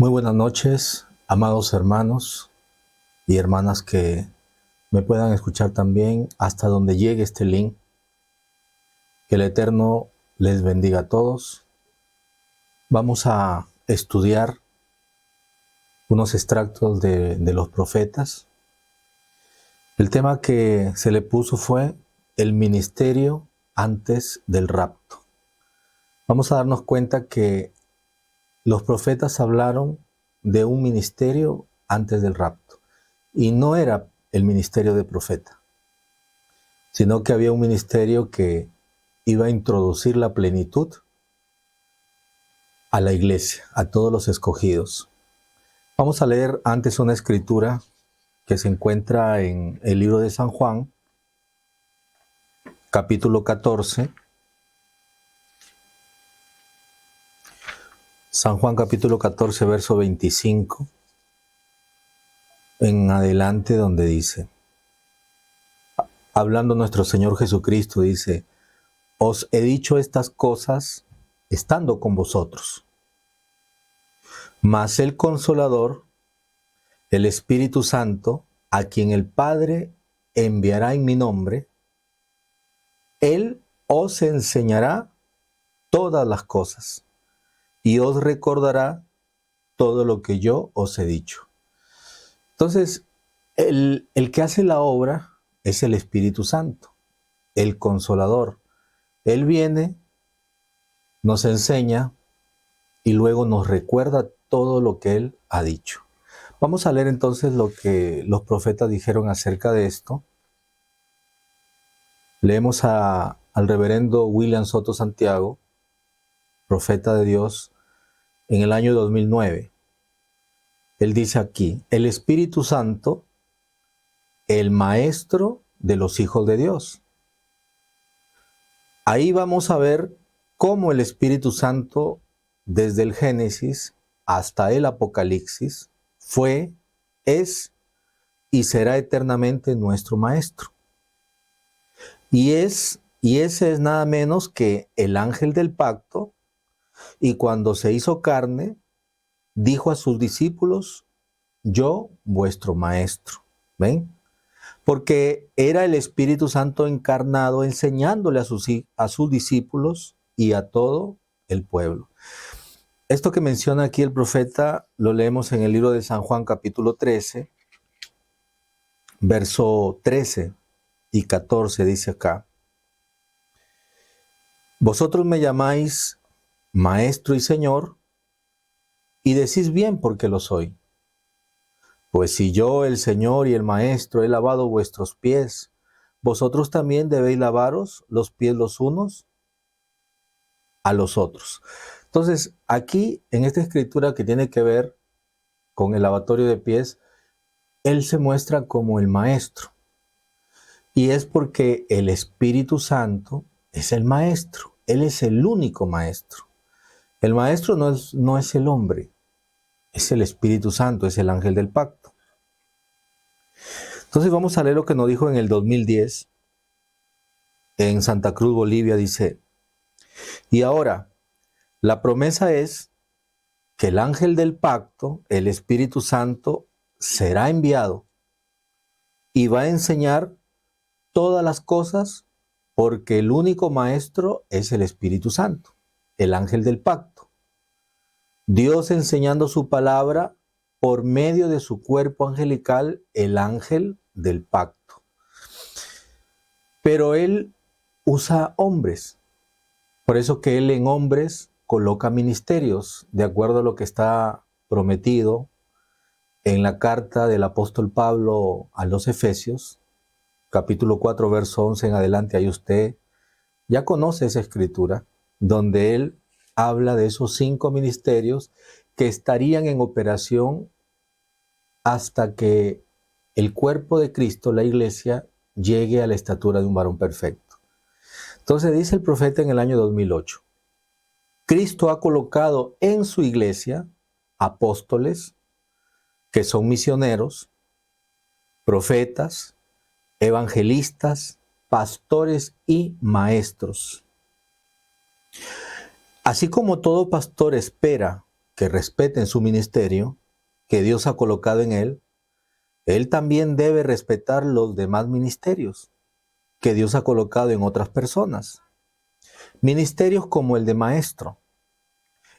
Muy buenas noches, amados hermanos y hermanas que me puedan escuchar también hasta donde llegue este link. Que el Eterno les bendiga a todos. Vamos a estudiar unos extractos de los profetas. El tema que se le puso fue el ministerio antes del rapto. Vamos a darnos cuenta que los profetas hablaron de un ministerio antes del rapto. Y no era el ministerio de profeta, sino que había un ministerio que iba a introducir la plenitud a la iglesia, a todos los escogidos. Vamos a leer antes una escritura que se encuentra en el libro de San Juan, capítulo 14. San Juan capítulo 14, verso 25, en adelante, donde dice, hablando nuestro Señor Jesucristo, dice: os he dicho estas cosas estando con vosotros. Mas el Consolador, el Espíritu Santo, a quien el Padre enviará en mi nombre, Él os enseñará todas las cosas y os recordará todo lo que yo os he dicho. Entonces, el que hace la obra es el Espíritu Santo, el Consolador. Él viene, nos enseña y luego nos recuerda todo lo que Él ha dicho. Vamos a leer entonces lo que los profetas dijeron acerca de esto. Leemos al reverendo William Soto Santiago, profeta de Dios, en el año 2009. Él dice aquí: el Espíritu Santo, el maestro de los hijos de Dios. Ahí vamos a ver cómo el Espíritu Santo, desde el Génesis hasta el Apocalipsis, fue, es y será eternamente nuestro maestro. Y ese es nada menos que el ángel del pacto, y cuando se hizo carne, dijo a sus discípulos: yo, vuestro maestro. ¿Ven? Porque era el Espíritu Santo encarnado enseñándole a sus discípulos y a todo el pueblo. Esto que menciona aquí el profeta lo leemos en el libro de San Juan capítulo 13, verso 13 y 14, dice acá: vosotros me llamáis Maestro y Señor, y decís bien porque lo soy. Pues si yo, el Señor y el Maestro, he lavado vuestros pies, vosotros también debéis lavaros los pies los unos a los otros. Entonces, aquí, en esta escritura que tiene que ver con el lavatorio de pies, Él se muestra como el Maestro. Y es porque el Espíritu Santo es el Maestro. Él es el único Maestro. El Maestro no es el hombre, es el Espíritu Santo, es el ángel del pacto. Entonces vamos a leer lo que nos dijo en el 2010, en Santa Cruz, Bolivia. Dice: y ahora, la promesa es que el ángel del pacto, el Espíritu Santo, será enviado y va a enseñar todas las cosas, porque el único maestro es el Espíritu Santo, el ángel del pacto. Dios enseñando su palabra por medio de su cuerpo angelical, el ángel del pacto. Pero Él usa hombres, por eso que Él en hombres coloca ministerios, de acuerdo a lo que está prometido en la carta del apóstol Pablo a los Efesios, capítulo 4, verso 11 en adelante. Ahí usted ya conoce esa escritura, donde él habla de esos 5 ministerios que estarían en operación hasta que el cuerpo de Cristo, la iglesia, llegue a la estatura de un varón perfecto. Entonces dice el profeta en el año 2008, Cristo ha colocado en su iglesia apóstoles, que son misioneros, profetas, evangelistas, pastores y maestros. Así como todo pastor espera que respeten su ministerio, que Dios ha colocado en él también debe respetar los demás ministerios que Dios ha colocado en otras personas. Ministerios como el de maestro,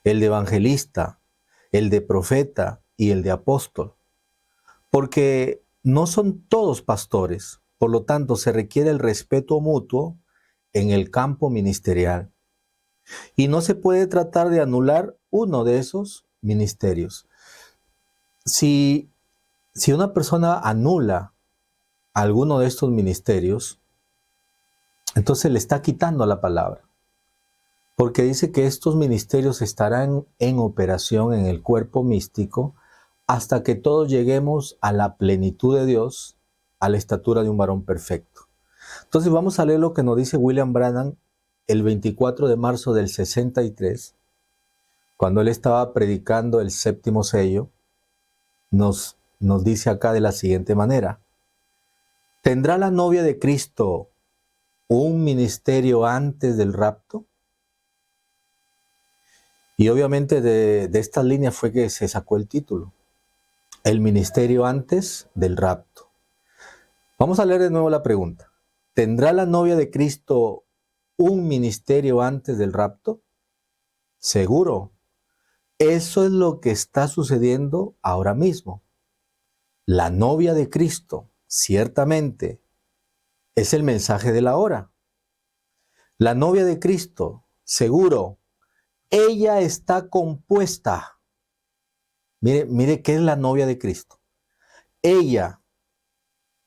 el de evangelista, el de profeta y el de apóstol. Porque no son todos pastores, por lo tanto se requiere el respeto mutuo en el campo ministerial. Y no se puede tratar de anular uno de esos ministerios. Si una persona anula alguno de estos ministerios, entonces le está quitando la palabra. Porque dice que estos ministerios estarán en operación en el cuerpo místico hasta que todos lleguemos a la plenitud de Dios, a la estatura de un varón perfecto. Entonces vamos a leer lo que nos dice William Branham el 24 de marzo del 63, cuando él estaba predicando el 7º sello. Nos dice acá de la siguiente manera: ¿tendrá la novia de Cristo un ministerio antes del rapto? Y obviamente de estas líneas fue que se sacó el título, el ministerio antes del rapto. Vamos a leer de nuevo la pregunta. ¿Tendrá la novia de Cristo un ministerio antes del rapto? Seguro. Eso es lo que está sucediendo ahora mismo. La novia de Cristo, ciertamente, es el mensaje de la hora. La novia de Cristo, seguro, ella está compuesta. Mire qué es la novia de Cristo. Ella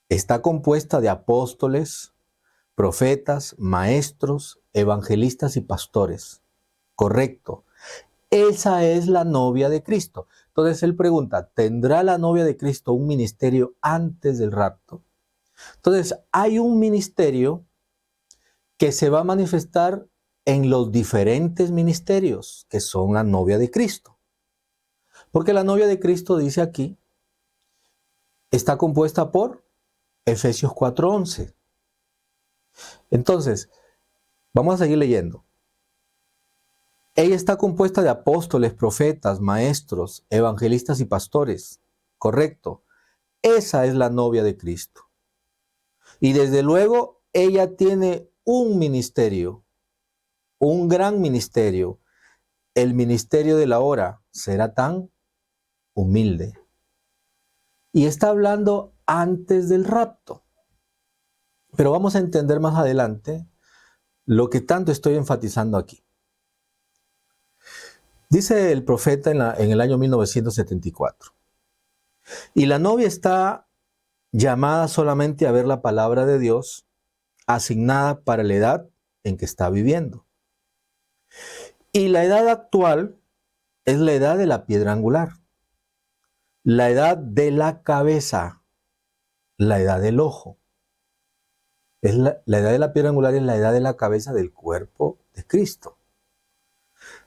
está compuesta de apóstoles, profetas, maestros, evangelistas y pastores. Correcto. Esa es la novia de Cristo. Entonces él pregunta, ¿tendrá la novia de Cristo un ministerio antes del rapto? Entonces hay un ministerio que se va a manifestar en los diferentes ministerios que son la novia de Cristo. Porque la novia de Cristo, dice aquí, está compuesta por Efesios 4:11. Entonces, vamos a seguir leyendo. Ella está compuesta de apóstoles, profetas, maestros, evangelistas y pastores. Correcto. Esa es la novia de Cristo. Y desde luego, ella tiene un ministerio, un gran ministerio. El ministerio de la hora será tan humilde. Y está hablando antes del rapto. Pero vamos a entender más adelante lo que tanto estoy enfatizando aquí. Dice el profeta en el año 1974. Y la novia está llamada solamente a ver la palabra de Dios asignada para la edad en que está viviendo. Y la edad actual es la edad de la piedra angular, la edad de la cabeza, la edad del ojo. La edad de la piedra angular es la edad de la cabeza del cuerpo de Cristo.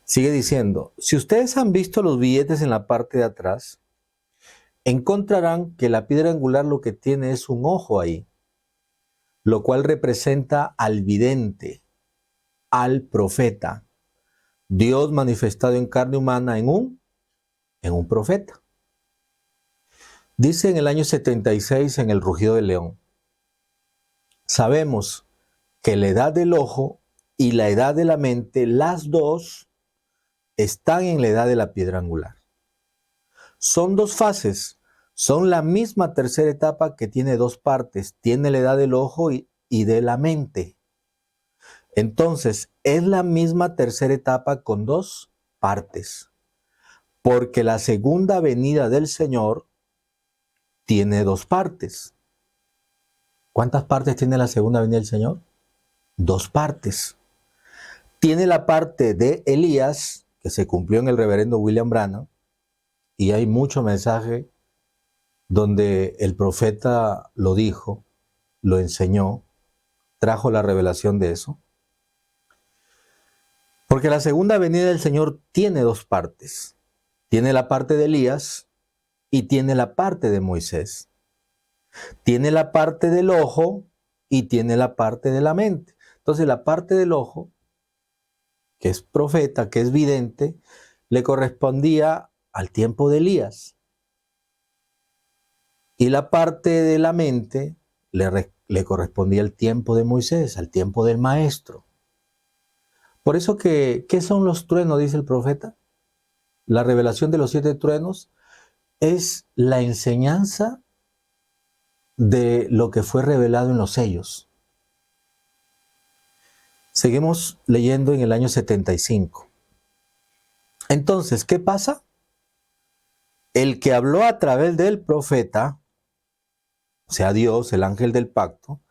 Sigue diciendo, si ustedes han visto los billetes en la parte de atrás, encontrarán que la piedra angular lo que tiene es un ojo ahí, lo cual representa al vidente, al profeta. Dios manifestado en carne humana en un profeta. Dice en el año 76 en El Rugido del León, sabemos que la edad del ojo y la edad de la mente, las dos, están en la edad de la piedra angular. Son dos fases, son la misma tercera etapa que tiene dos partes, tiene la edad del ojo y de la mente. Entonces, es la misma tercera etapa con dos partes, porque la segunda venida del Señor tiene dos partes. ¿Cuántas partes tiene la segunda venida del Señor? Dos partes. Tiene la parte de Elías, que se cumplió en el reverendo William Branham, y hay mucho mensaje donde el profeta lo dijo, lo enseñó, trajo la revelación de eso. Porque la segunda venida del Señor tiene dos partes. Tiene la parte de Elías y tiene la parte de Moisés. Tiene la parte del ojo y tiene la parte de la mente. Entonces la parte del ojo, que es profeta, que es vidente, le correspondía al tiempo de Elías. Y la parte de la mente le correspondía al tiempo de Moisés, al tiempo del maestro. Por eso ¿qué son los truenos? Dice el profeta. La revelación de los 7 truenos es la enseñanza de lo que fue revelado en los sellos. Seguimos leyendo en el año 75. Entonces, ¿qué pasa? El que habló a través del profeta, o sea, Dios, el ángel del pacto,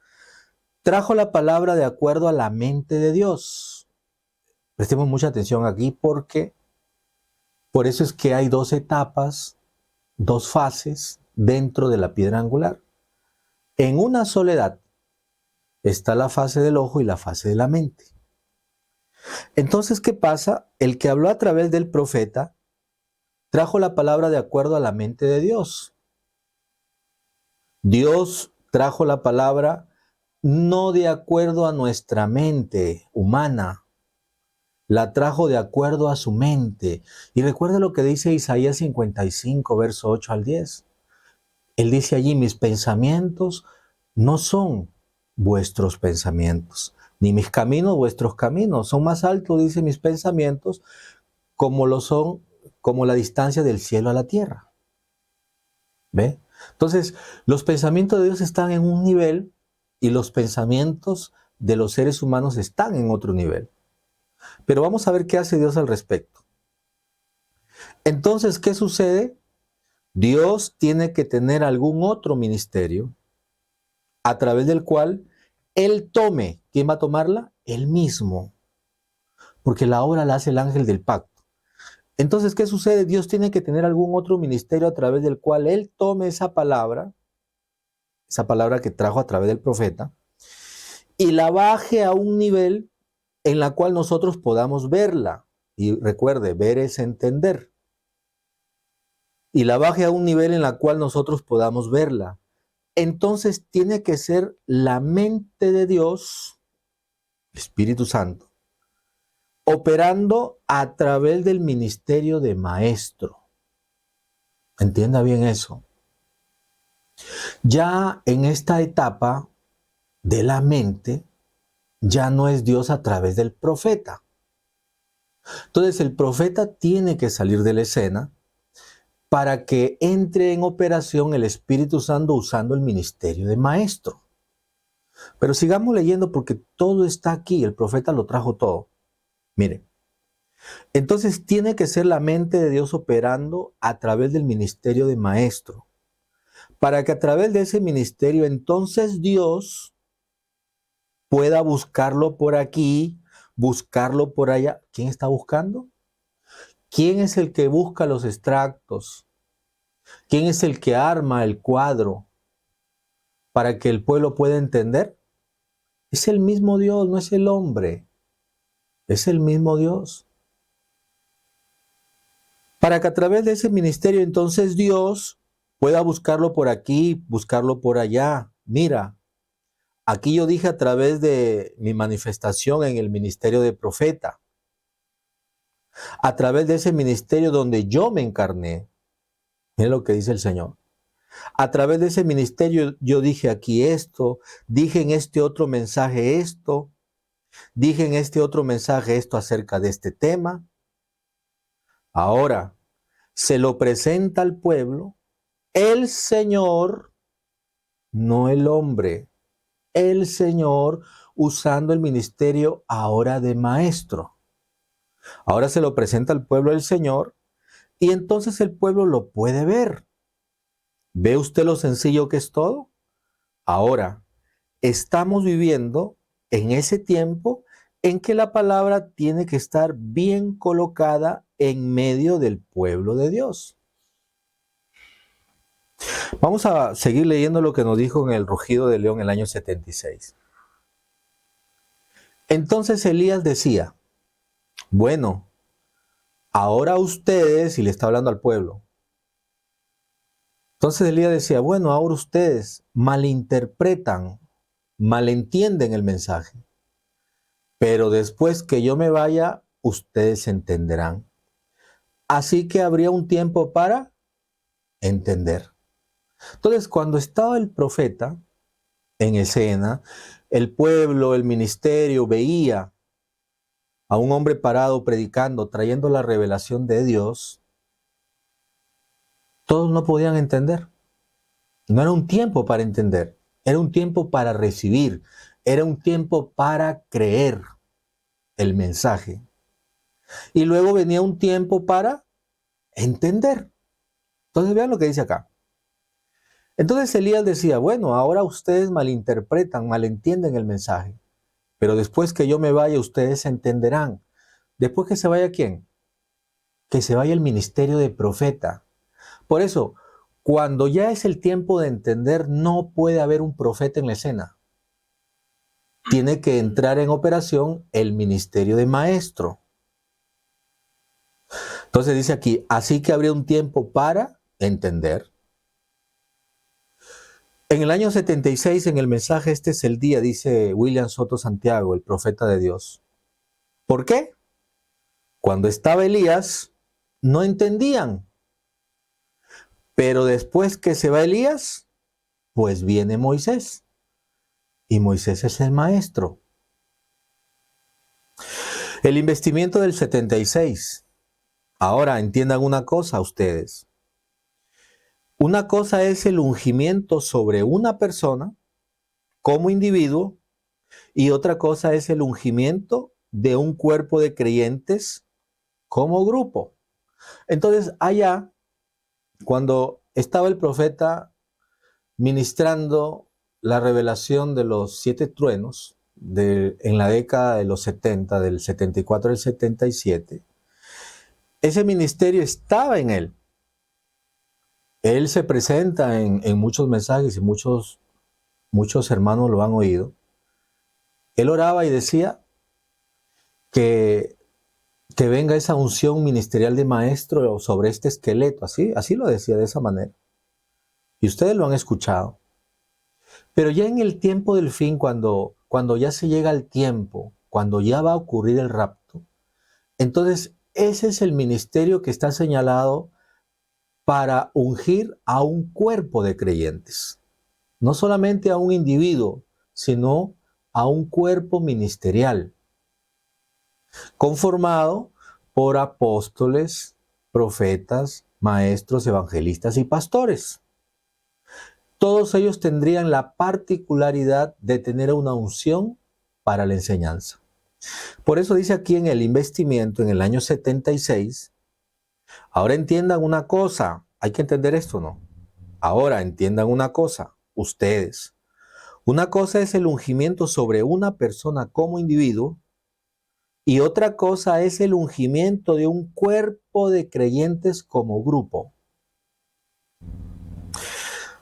trajo la palabra de acuerdo a la mente de Dios. Prestemos mucha atención aquí porque por eso es que hay dos etapas, dos fases dentro de la piedra angular. En una soledad está la fase del ojo y la fase de la mente. Entonces, ¿qué pasa? El que habló a través del profeta trajo la palabra de acuerdo a la mente de Dios. Dios trajo la palabra no de acuerdo a nuestra mente humana, la trajo de acuerdo a su mente. Y recuerda lo que dice Isaías 55, verso 8 al 10. Él dice allí, mis pensamientos no son vuestros pensamientos, ni mis caminos vuestros caminos. Son más altos, dice, mis pensamientos, como lo son, como la distancia del cielo a la tierra. ¿Ve? Entonces, los pensamientos de Dios están en un nivel y los pensamientos de los seres humanos están en otro nivel. Pero vamos a ver qué hace Dios al respecto. Entonces, ¿qué sucede? Dios tiene que tener algún otro ministerio a través del cual Él tome. ¿Quién va a tomarla? Él mismo. Porque la obra la hace el ángel del pacto. Entonces, ¿qué sucede? Dios tiene que tener algún otro ministerio a través del cual Él tome esa palabra que trajo a través del profeta, y la baje a un nivel en la cual nosotros podamos verla. Y recuerde, ver es entender. Y la baje a un nivel en la cual nosotros podamos verla. Entonces tiene que ser la mente de Dios, Espíritu Santo, operando a través del ministerio de maestro. Entienda bien eso. Ya en esta etapa de la mente, ya no es Dios a través del profeta. Entonces el profeta tiene que salir de la escena para que entre en operación el Espíritu Santo usando el ministerio de maestro. Pero sigamos leyendo porque todo está aquí, el profeta lo trajo todo. Mire, entonces tiene que ser la mente de Dios operando a través del ministerio de maestro, para que a través de ese ministerio entonces Dios pueda buscarlo por aquí, buscarlo por allá. ¿Quién está buscando? ¿Quién es el que busca los extractos? ¿Quién es el que arma el cuadro para que el pueblo pueda entender? Es el mismo Dios, no es el hombre. Es el mismo Dios. Para que a través de ese ministerio entonces Dios pueda buscarlo por aquí, buscarlo por allá. Mira, aquí yo dije a través de mi manifestación en el ministerio de profeta, a través de ese ministerio donde yo me encarné. Mira lo que dice el Señor. A través de ese ministerio yo dije aquí esto, dije en este otro mensaje esto, dije en este otro mensaje esto acerca de este tema. Ahora se lo presenta al pueblo el Señor, no el hombre, el Señor usando el ministerio ahora de maestro. Ahora se lo presenta al pueblo el Señor y entonces el pueblo lo puede ver. ¿Ve usted lo sencillo que es todo? Ahora, estamos viviendo en ese tiempo en que la palabra tiene que estar bien colocada en medio del pueblo de Dios. Vamos a seguir leyendo lo que nos dijo en el Rugido de León el año 76. Entonces Elías decía, bueno, ahora ustedes, y le está hablando al pueblo, entonces Elías decía, bueno, ahora ustedes malinterpretan, malentienden el mensaje, pero después que yo me vaya, ustedes entenderán. Así que habría un tiempo para entender. Entonces, cuando estaba el profeta en escena, el pueblo, el ministerio veía a un hombre parado predicando, trayendo la revelación de Dios, todos no podían entender. No era un tiempo para entender, era un tiempo para recibir, era un tiempo para creer el mensaje. Y luego venía un tiempo para entender. Entonces vean lo que dice acá. Entonces Elías decía, bueno, ahora ustedes malinterpretan, malentienden el mensaje, pero después que yo me vaya, ustedes entenderán. ¿Después que se vaya quién? Que se vaya el ministerio de profeta. Por eso, cuando ya es el tiempo de entender, no puede haber un profeta en la escena. Tiene que entrar en operación el ministerio de maestro. Entonces dice aquí, así que habría un tiempo para entender. En el año 76, en el mensaje Este es el día, dice William Soto Santiago, el profeta de Dios. ¿Por qué? Cuando estaba Elías, no entendían. Pero después que se va Elías, pues viene Moisés. Y Moisés es el maestro. El investimiento del 76. Ahora entiendan una cosa ustedes. Una cosa es el ungimiento sobre una persona como individuo y otra cosa es el ungimiento de un cuerpo de creyentes como grupo. Entonces, allá, cuando estaba el profeta ministrando la revelación de los 7 truenos en la década de los 70, del 74 al 77, ese ministerio estaba en él. Él se presenta en muchos mensajes y muchos hermanos lo han oído. Él oraba y decía que venga esa unción ministerial de maestro sobre este esqueleto. Así lo decía de esa manera. Y ustedes lo han escuchado. Pero ya en el tiempo del fin, cuando ya se llega al tiempo, cuando ya va a ocurrir el rapto, entonces ese es el ministerio que está señalado para ungir a un cuerpo de creyentes. No solamente a un individuo, sino a un cuerpo ministerial, conformado por apóstoles, profetas, maestros, evangelistas y pastores. Todos ellos tendrían la particularidad de tener una unción para la enseñanza. Por eso dice aquí en el investimiento, en el año 76, ahora entiendan una cosa, hay que entender esto, ¿no? Ahora entiendan una cosa, ustedes. Una cosa es el ungimiento sobre una persona como individuo y otra cosa es el ungimiento de un cuerpo de creyentes como grupo.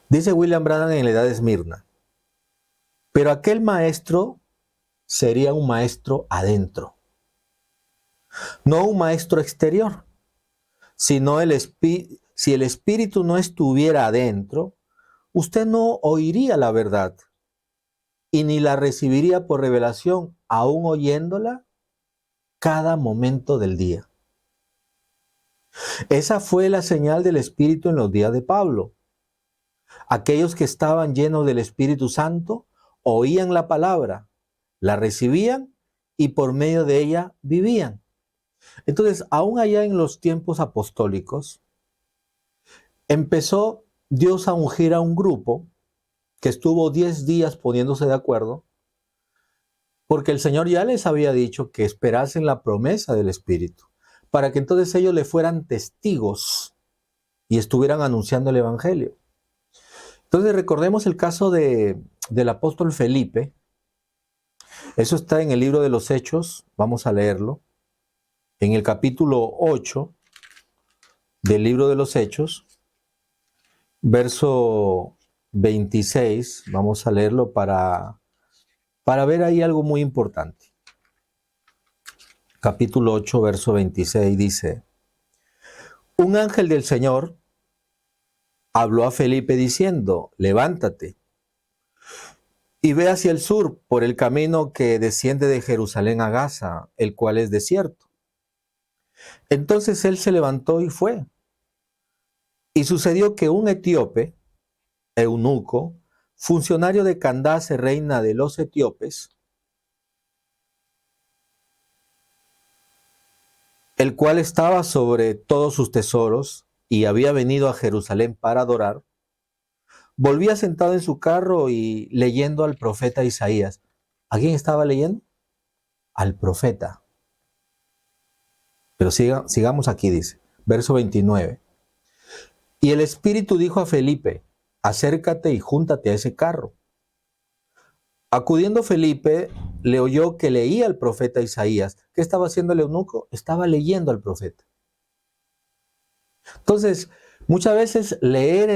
Dice William Branham en la Edad de Esmirna, pero aquel maestro sería un maestro adentro, no un maestro exterior, sino si el espíritu no estuviera adentro, usted no oiría la verdad y ni la recibiría por revelación, aún oyéndola cada momento del día. Esa fue la señal del Espíritu en los días de Pablo. Aquellos que estaban llenos del Espíritu Santo oían la palabra, la recibían y por medio de ella vivían. Entonces, aún allá en los tiempos apostólicos, empezó Dios a ungir a un grupo que estuvo 10 días poniéndose de acuerdo, porque el Señor ya les había dicho que esperasen la promesa del Espíritu, para que entonces ellos le fueran testigos y estuvieran anunciando el Evangelio. Entonces recordemos el caso del apóstol Felipe. Eso está en el libro de los Hechos, vamos a leerlo. En el capítulo 8 del libro de los Hechos, verso 26, vamos a leerlo para ver ahí algo muy importante. Capítulo 8, verso 26 dice: un ángel del Señor habló a Felipe diciendo, levántate y ve hacia el sur por el camino que desciende de Jerusalén a Gaza, el cual es desierto. Entonces él se levantó y fue. Y sucedió que un etíope, eunuco, funcionario de Candace, reina de los etíopes, el cual estaba sobre todos sus tesoros y había venido a Jerusalén para adorar, volvía sentado en su carro y leyendo al profeta Isaías. ¿A quién estaba leyendo? Al profeta. Pero sigamos aquí, dice, verso 29. Y el Espíritu dijo a Felipe, acércate y júntate a ese carro. Acudiendo Felipe, le oyó que leía al profeta Isaías. ¿Qué estaba haciendo el eunuco? Estaba leyendo al profeta. Entonces, muchas veces leer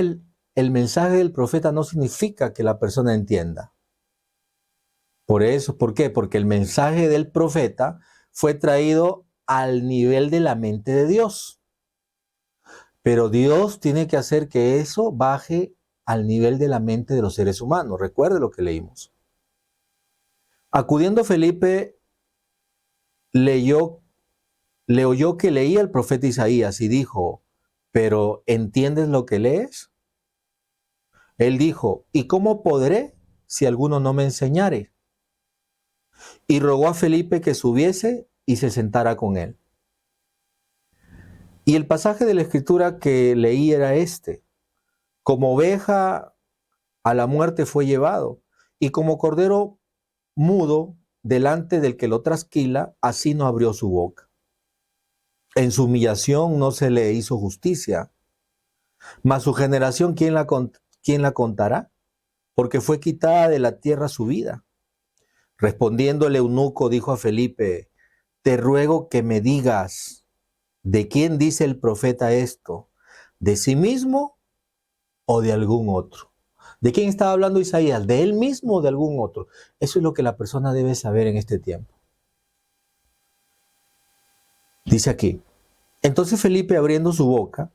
el mensaje del profeta no significa que la persona entienda. Por eso, ¿por qué? Porque el mensaje del profeta fue traído al nivel de la mente de Dios. Pero Dios tiene que hacer que eso baje al nivel de la mente de los seres humanos. Recuerde lo que leímos. Acudiendo Felipe, le oyó que leía el profeta Isaías y dijo, ¿pero entiendes lo que lees? Él dijo, ¿y cómo podré si alguno no me enseñare? Y rogó a Felipe que subiese y se sentara con él. Y el pasaje de la escritura que leí era este: como oveja a la muerte fue llevado, y como cordero mudo delante del que lo trasquila, así no abrió su boca. En su humillación no se le hizo justicia. Mas su generación, ¿quién la contará? Porque fue quitada de la tierra su vida. Respondiendo el eunuco, dijo a Felipe, te ruego que me digas, ¿de quién dice el profeta esto? ¿De sí mismo o de algún otro? ¿De quién estaba hablando Isaías? ¿De él mismo o de algún otro? Eso es lo que la persona debe saber en este tiempo. Dice aquí, entonces Felipe, abriendo su boca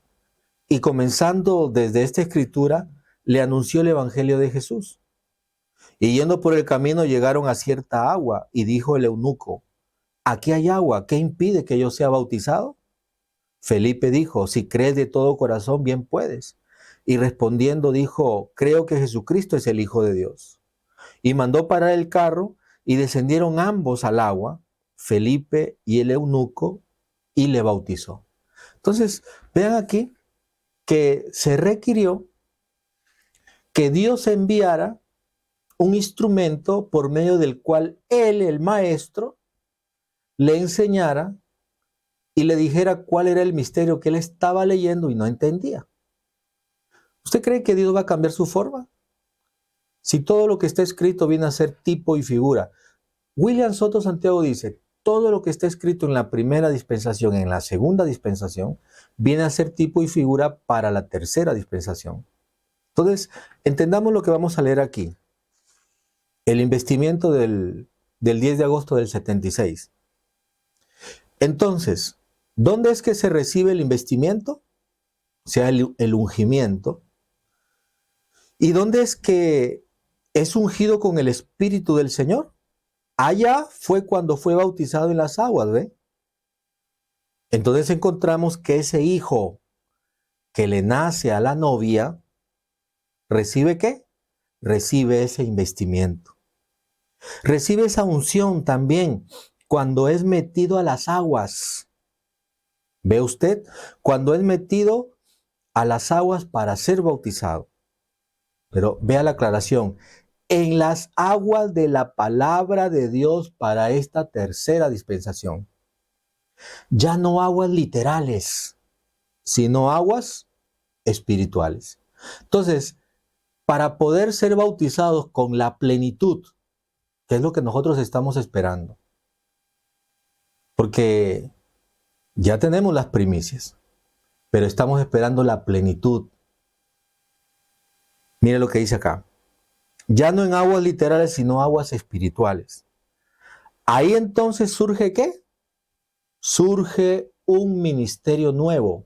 y comenzando desde esta escritura, le anunció el evangelio de Jesús. Y yendo por el camino llegaron a cierta agua, y dijo el eunuco, aquí hay agua, ¿qué impide que yo sea bautizado? Felipe dijo, si crees de todo corazón, bien puedes. Y respondiendo dijo, creo que Jesucristo es el Hijo de Dios. Y mandó parar el carro, y descendieron ambos al agua, Felipe y el eunuco, y le bautizó. Entonces, vean aquí que se requirió que Dios enviara un instrumento por medio del cual él, el maestro, le enseñara y le dijera cuál era el misterio que él estaba leyendo y no entendía. ¿Usted cree que Dios va a cambiar su forma? Si todo lo que está escrito viene a ser tipo y figura. William Soto Santiago dice, todo lo que está escrito en la primera dispensación, en la segunda dispensación, viene a ser tipo y figura para la tercera dispensación. Entonces, entendamos lo que vamos a leer aquí. El investimiento del 10 de agosto del 76. Entonces, ¿dónde es que se recibe el investimiento? O sea, el ungimiento. ¿Y dónde es que es ungido con el Espíritu del Señor? Allá fue cuando fue bautizado en las aguas, ¿ve? Entonces encontramos que ese hijo que le nace a la novia, ¿recibe qué? Recibe ese investimiento. Recibe esa unción también cuando es metido a las aguas. ¿Ve usted? Cuando es metido a las aguas para ser bautizado. Pero vea la aclaración. En las aguas de la palabra de Dios para esta tercera dispensación. Ya no aguas literales, sino aguas espirituales. Entonces, para poder ser bautizados con la plenitud, que es lo que nosotros estamos esperando, porque ya tenemos las primicias, pero estamos esperando la plenitud. Mire lo que dice acá. Ya no en aguas literales, sino aguas espirituales. Ahí entonces surge ¿qué? Surge un ministerio nuevo.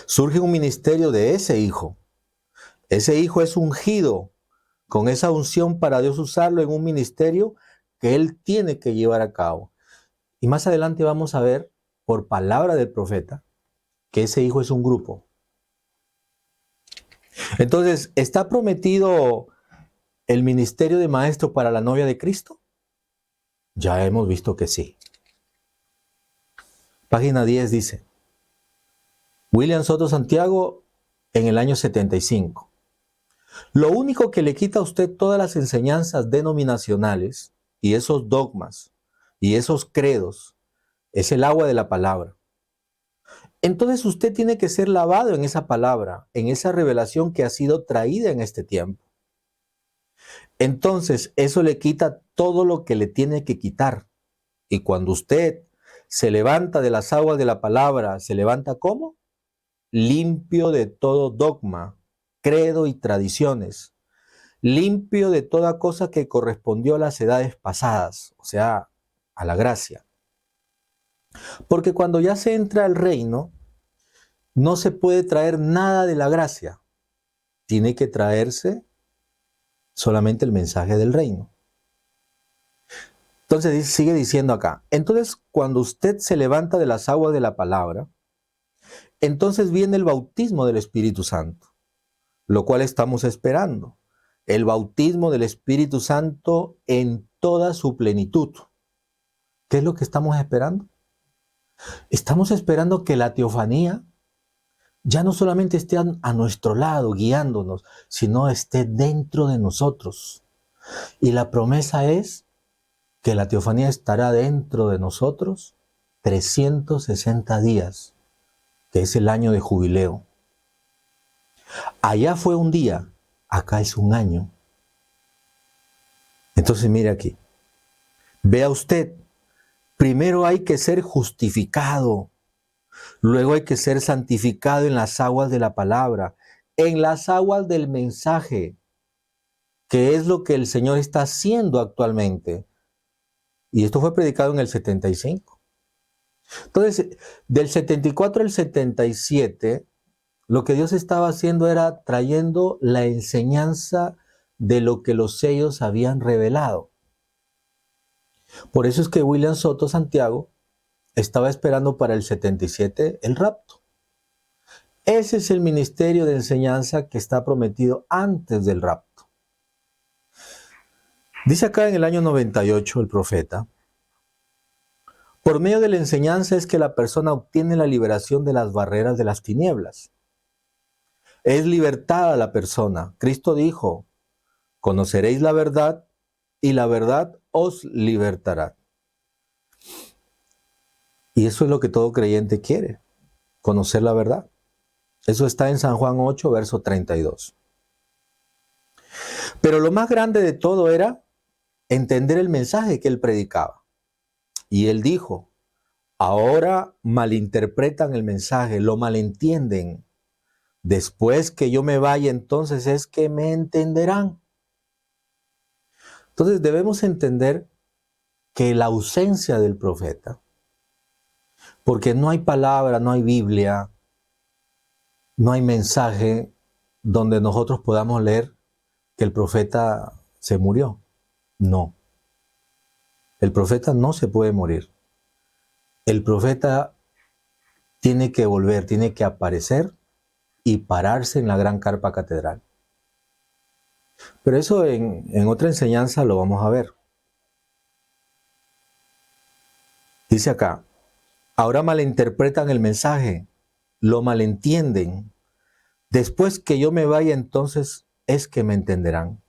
Surge un ministerio de ese hijo. Ese hijo es ungido con esa unción para Dios usarlo en un ministerio que él tiene que llevar a cabo. Y más adelante vamos a ver, por palabra del profeta, que ese hijo es un grupo. Entonces, ¿está prometido el ministerio de maestro para la novia de Cristo? Ya hemos visto que sí. Página 10 dice, William Soto Santiago en el año 75. Lo único que le quita a usted todas las enseñanzas denominacionales y esos dogmas y esos credos es el agua de la palabra. Entonces usted tiene que ser lavado en esa palabra, en esa revelación que ha sido traída en este tiempo. Entonces eso le quita todo lo que le tiene que quitar. Y cuando usted se levanta de las aguas de la palabra, ¿se levanta cómo? Limpio de todo dogma, credo y tradiciones. Limpio de toda cosa que correspondió a las edades pasadas, o sea, a la gracia. Porque cuando ya se entra al reino, no se puede traer nada de la gracia. tiene que traerse solamente el mensaje del reino. Entonces sigue diciendo acá, entonces cuando usted se levanta de las aguas de la palabra, entonces viene el bautismo del Espíritu Santo, lo cual estamos esperando. El bautismo del Espíritu Santo en toda su plenitud. ¿Qué es lo que estamos esperando? Estamos esperando que la teofanía ya no solamente esté a nuestro lado guiándonos, sino esté dentro de nosotros. Y la promesa es que la teofanía estará dentro de nosotros 360 días, que es el año de jubileo. Allá fue un día, acá es un año. Entonces mire aquí, vea usted, primero hay que ser justificado, luego hay que ser santificado en las aguas de la palabra, en las aguas del mensaje, que es lo que el Señor está haciendo actualmente. Y esto fue predicado en el 75. Entonces, del 74 al 77, lo que Dios estaba haciendo era trayendo la enseñanza de lo que los sellos habían revelado. Por eso es que William Soto Santiago estaba esperando para el 77 el rapto. Ese es el ministerio de enseñanza que está prometido antes del rapto. Dice acá en el año 98 el profeta, por medio de la enseñanza es que la persona obtiene la liberación de las barreras de las tinieblas. Es libertada la persona. Cristo dijo, conoceréis la verdad y la verdad os libertará. Y eso es lo que todo creyente quiere, conocer la verdad. Eso está en San Juan 8, verso 32. Pero lo más grande de todo era entender el mensaje que él predicaba. Y él dijo, ahora malinterpretan el mensaje, lo malentienden. Después que yo me vaya, entonces es que me entenderán. Entonces debemos entender que la ausencia del profeta, porque no hay palabra, no hay Biblia, no hay mensaje donde nosotros podamos leer que el profeta se murió. No. El profeta no se puede morir. El profeta tiene que volver, tiene que aparecer y pararse en la gran carpa catedral. Pero eso en otra enseñanza lo vamos a ver. Dice acá, ahora malinterpretan el mensaje, lo malentienden. Después que yo me vaya, entonces es que me entenderán.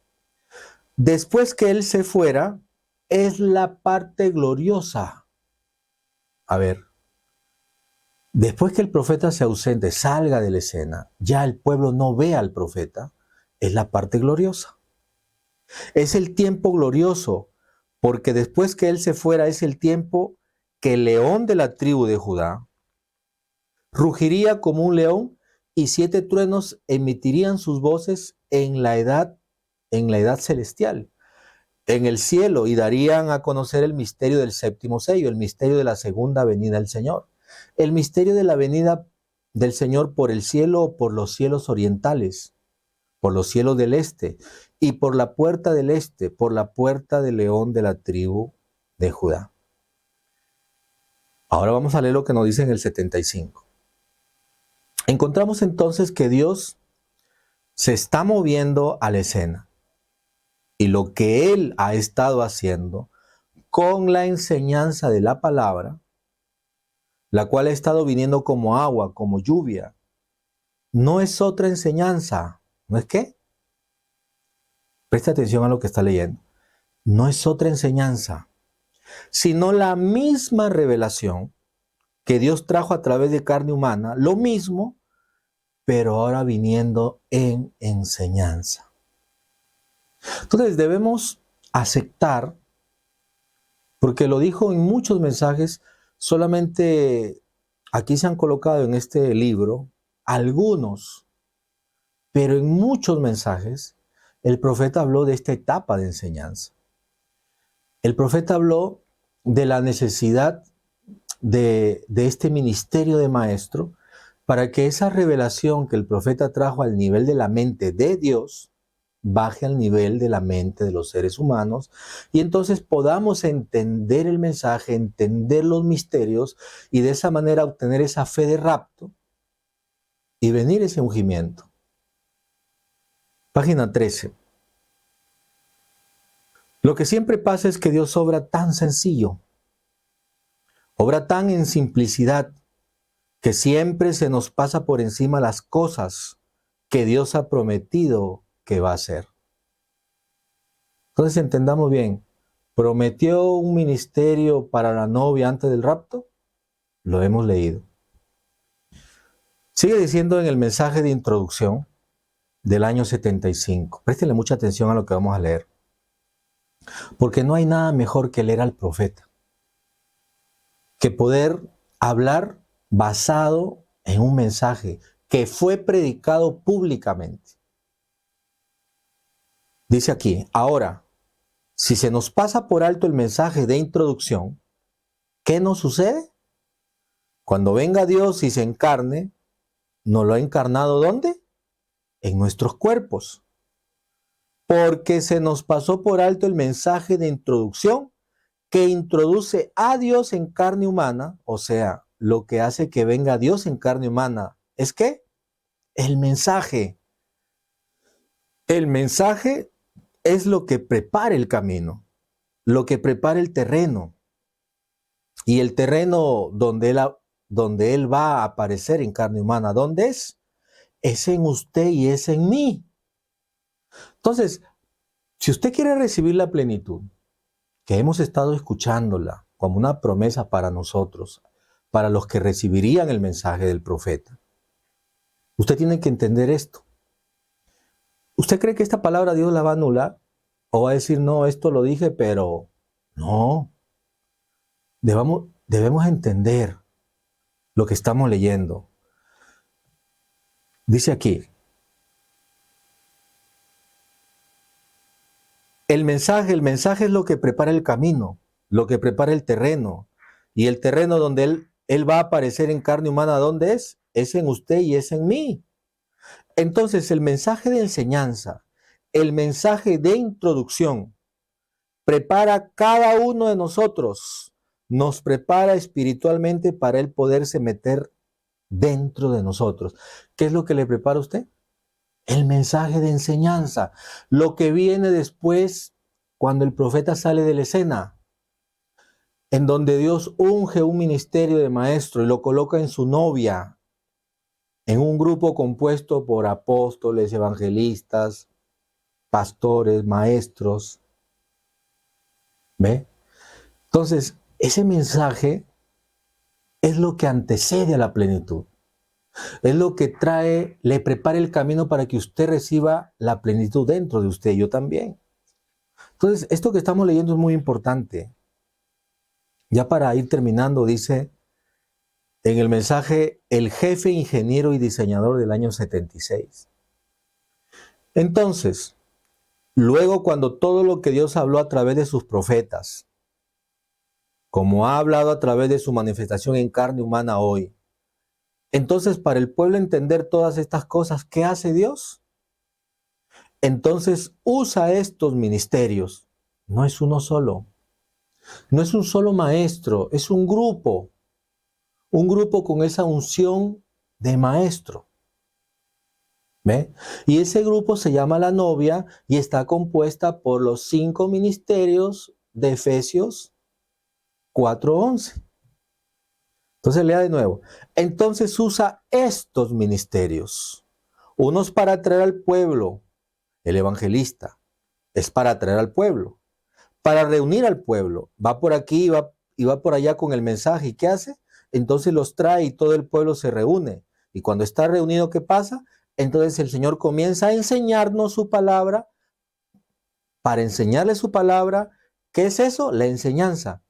Después que él se fuera, es la parte gloriosa. A ver, después que el profeta se ausente, salga de la escena, ya el pueblo no ve al profeta, es la parte gloriosa. Es el tiempo glorioso, porque después que él se fuera, es el tiempo que el león de la tribu de Judá rugiría como un león y 7 truenos emitirían sus voces en la edad celestial, en el cielo, y darían a conocer el misterio del séptimo sello, el misterio de la segunda venida del Señor, el misterio de la venida del Señor por el cielo o por los cielos orientales, por los cielos del este, y por la puerta del este, por la puerta del león de la tribu de Judá. Ahora vamos a leer lo que nos dice en el 75. Encontramos entonces que Dios se está moviendo a la escena y lo que Él ha estado haciendo con la enseñanza de la palabra, la cual ha estado viniendo como agua, como lluvia, no es otra enseñanza. ¿No es qué? Presta atención a lo que está leyendo. No es otra enseñanza, sino la misma revelación que Dios trajo a través de carne humana, lo mismo, pero ahora viniendo en enseñanza. Entonces debemos aceptar, porque lo dijo en muchos mensajes, solamente aquí se han colocado en este libro algunos, pero en muchos mensajes el profeta habló de esta etapa de enseñanza. El profeta habló de la necesidad de este ministerio de maestro para que esa revelación que el profeta trajo al nivel de la mente de Dios baje al nivel de la mente de los seres humanos y entonces podamos entender el mensaje, entender los misterios y de esa manera obtener esa fe de rapto y venir ese ungimiento. Página 13. Lo que siempre pasa es que Dios obra tan sencillo, obra tan en simplicidad, que siempre se nos pasa por encima las cosas que Dios ha prometido que va a hacer. Entonces entendamos bien, ¿prometió un ministerio para la novia antes del rapto? Lo hemos leído. Sigue diciendo en el mensaje de introducción del año 75. Préstenle mucha atención a lo que vamos a leer. Porque no hay nada mejor que leer al profeta, que poder hablar basado en un mensaje que fue predicado públicamente. Dice aquí, ahora, si se nos pasa por alto el mensaje de introducción, ¿qué nos sucede? Cuando venga Dios y se encarne, ¿nos lo ha encarnado dónde? En nuestros cuerpos. Porque se nos pasó por alto el mensaje de introducción que introduce a Dios en carne humana, o sea, lo que hace que venga Dios en carne humana, ¿es qué? El mensaje. El mensaje es lo que prepara el camino, lo que prepara el terreno. Y el terreno donde él va a aparecer en carne humana, ¿dónde es? Es en usted y es en mí. Entonces, si usted quiere recibir la plenitud, que hemos estado escuchándola como una promesa para nosotros, para los que recibirían el mensaje del profeta, usted tiene que entender esto. ¿Usted cree que esta palabra Dios la va a anular? ¿O va a decir, no, esto lo dije, pero no? Debemos entender lo que estamos leyendo. Dice aquí, el mensaje es lo que prepara el camino, lo que prepara el terreno. Y el terreno donde él va a aparecer en carne humana, ¿dónde es? Es en usted y es en mí. Entonces, el mensaje de enseñanza, el mensaje de introducción, prepara a cada uno de nosotros, nos prepara espiritualmente para él poderse meter dentro de nosotros. ¿Qué es lo que le prepara a usted? El mensaje de enseñanza, lo que viene después cuando el profeta sale de la escena, en donde Dios unge un ministerio de maestro y lo coloca en su novia, en un grupo compuesto por apóstoles, evangelistas, pastores, maestros. ¿Ve? Entonces, ese mensaje es lo que antecede a la plenitud. Es lo que le prepara el camino para que usted reciba la plenitud dentro de usted, yo también. Entonces, esto que estamos leyendo es muy importante. Ya para ir terminando, dice en el mensaje, el jefe ingeniero y diseñador del año 76. Entonces, luego cuando todo lo que Dios habló a través de sus profetas, como ha hablado a través de su manifestación en carne humana hoy, entonces para el pueblo entender todas estas cosas, ¿qué hace Dios? Entonces usa estos ministerios. No es uno solo. No es un solo maestro, es un grupo con esa unción de maestro. ¿Ve? Y ese grupo se llama la novia y está compuesta por los 5 ministerios de Efesios 4:11. Entonces lea de nuevo. Entonces usa estos ministerios, unos para atraer al pueblo, el evangelista es para atraer al pueblo, para reunir al pueblo, va por aquí y va por allá con el mensaje. ¿Y qué hace? Entonces los trae y todo el pueblo se reúne. Y cuando está reunido, ¿qué pasa? Entonces el Señor comienza a enseñarnos su palabra. Para enseñarle su palabra, ¿qué es eso? La enseñanza.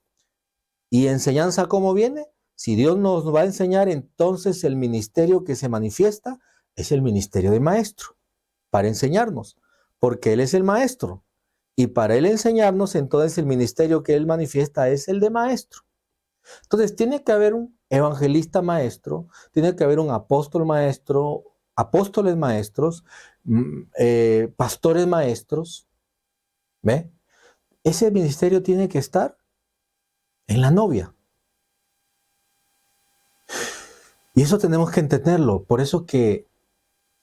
¿Y enseñanza cómo viene? Si Dios nos va a enseñar, entonces el ministerio que se manifiesta es el ministerio de maestro, para enseñarnos, porque Él es el maestro. Y para Él enseñarnos, entonces el ministerio que Él manifiesta es el de maestro. Entonces, tiene que haber un evangelista maestro, tiene que haber un apóstol maestro, apóstoles maestros, pastores maestros, ¿ve? Ese ministerio tiene que estar en la novia. Y eso tenemos que entenderlo. Por eso que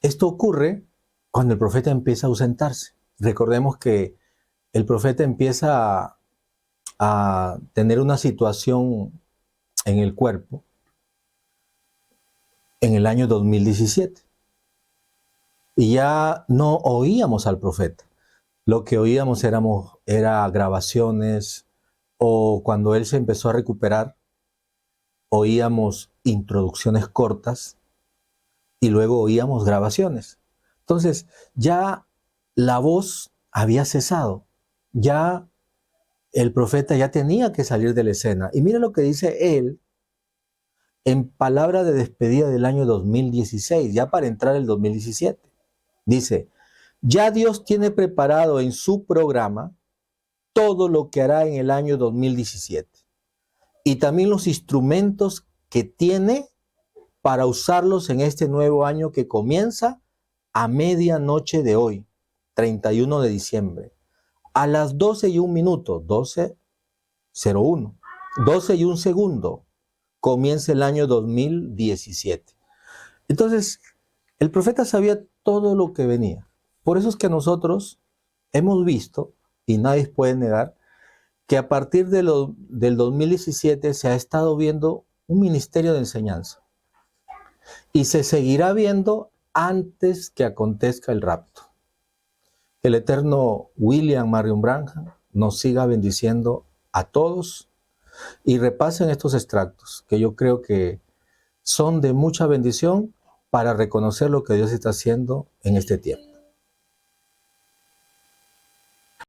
esto ocurre cuando el profeta empieza a ausentarse. Recordemos que el profeta empieza a tener una situación en el cuerpo en el año 2017. Y ya no oíamos al profeta. Lo que oíamos era grabaciones, o cuando él se empezó a recuperar, oíamos introducciones cortas y luego oíamos grabaciones. Entonces, ya la voz había cesado. Ya el profeta ya tenía que salir de la escena. Y mira lo que dice él en palabra de despedida del año 2016, ya para entrar el 2017. Dice, ya Dios tiene preparado en su programa todo lo que hará en el año 2017 y también los instrumentos que tiene para usarlos en este nuevo año que comienza a medianoche de hoy, 31 de diciembre, a las 12:01, 12:01, 12:01, comienza el año 2017. Entonces, el profeta sabía todo lo que venía. Por eso es que nosotros hemos visto, y nadie puede negar, que a partir del 2017 se ha estado viendo un ministerio de enseñanza. Y se seguirá viendo antes que acontezca el rapto. El eterno William Marion Branham nos siga bendiciendo a todos y repasen estos extractos que yo creo que son de mucha bendición para reconocer lo que Dios está haciendo en este tiempo.